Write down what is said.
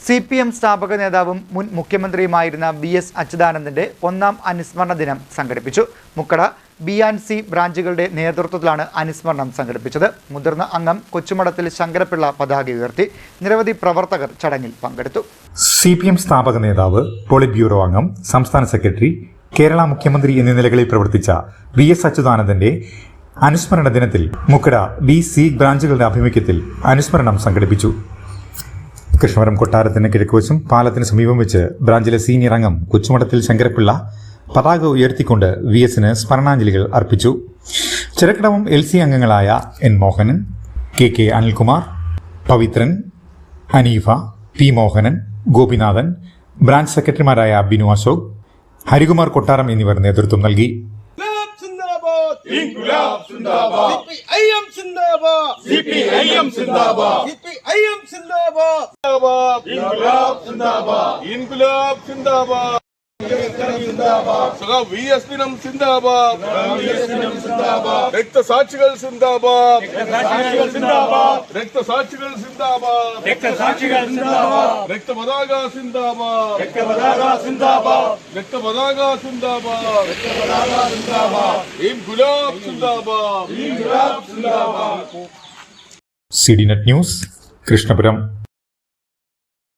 CPM സ്ഥാപക നേതാവും മുൻ മുഖ്യമന്ത്രിയുമായിരുന്ന VS അച്യുതാനന്ദന്റെ ഒന്നാം അനുസ്മരണ ദിനം സംഘടിപ്പിച്ചു. മുക്കട B&C ബ്രാഞ്ചുകളുടെ നേതൃത്വത്തിലാണ് അനുസ്മരണം സംഘടിപ്പിച്ചത്. മുതിർന്ന അംഗം കൊച്ചുമഠത്തിൽ ശങ്കരപിള്ള പതാക ഉയർത്തി. നിരവധി പ്രവർത്തകർ ചടങ്ങിൽ പങ്കെടുത്തു. CPM സ്ഥാപക നേതാവ്, പോളിറ്റ് ബ്യൂറോ അംഗം, സംസ്ഥാന സെക്രട്ടറി, കേരള മുഖ്യമന്ത്രി എന്നീ നിലകളിൽ പ്രവർത്തിച്ച VS അച്യുതാനന്ദന്റെ അനുസ്മരണ ദിനത്തിൽ മുക്കട B&C ബ്രാഞ്ചുകളുടെ ആഭിമുഖ്യത്തിൽ അനുസ്മരണം സംഘടിപ്പിച്ചു. കൃഷ്ണവരം കൊട്ടാരത്തിന് കിഴക്കുവശം പാലത്തിന് സമീപം വെച്ച് ബ്രാഞ്ചിലെ സീനിയർ അംഗം കൊച്ചുമഠത്തിൽ ശങ്കരപിള്ള പതാക ഉയർത്തിക്കൊണ്ട് VSന് സ്മരണാഞ്ജലികൾ അർപ്പിച്ചു. ചിറക്കടവും LC അംഗങ്ങളായ N Mohanan, KK Anilkumar, Pavithran, Haneefa, P Mohanan, Gopinathan, branch സെക്രട്ടറിമാരായ ബിനു അശോക്, ഹരികുമാർ കൊട്ടാരം എന്നിവർ നേതൃത്വം നൽകി. ഇൻകുലാബ് സിന്ദാബാദ്, CPIM സിന്ദാബാദ്, CPIM സിന്ദാബാദ്, CPIM സിന്ദാബാദ്, ഇൻകുലാബ് സിന്ദാബാദ്, ഇൻകുലാബ് സിന്ദാബാദ്, VS ദിനം സിന്ദാബാദ്, രക്തസാക്ഷികൾ സിന്ദാബാദ്, രക്തസാക്ഷികൾ സിന്ദാബാദ്, രക്തപതാക സിന്ദാബാദ്, രക്തപതാക സിന്ദാബാദ്, ഇൻകുലാബ് സിന്ദാബാദ്. CDNet news, Krishnapuram.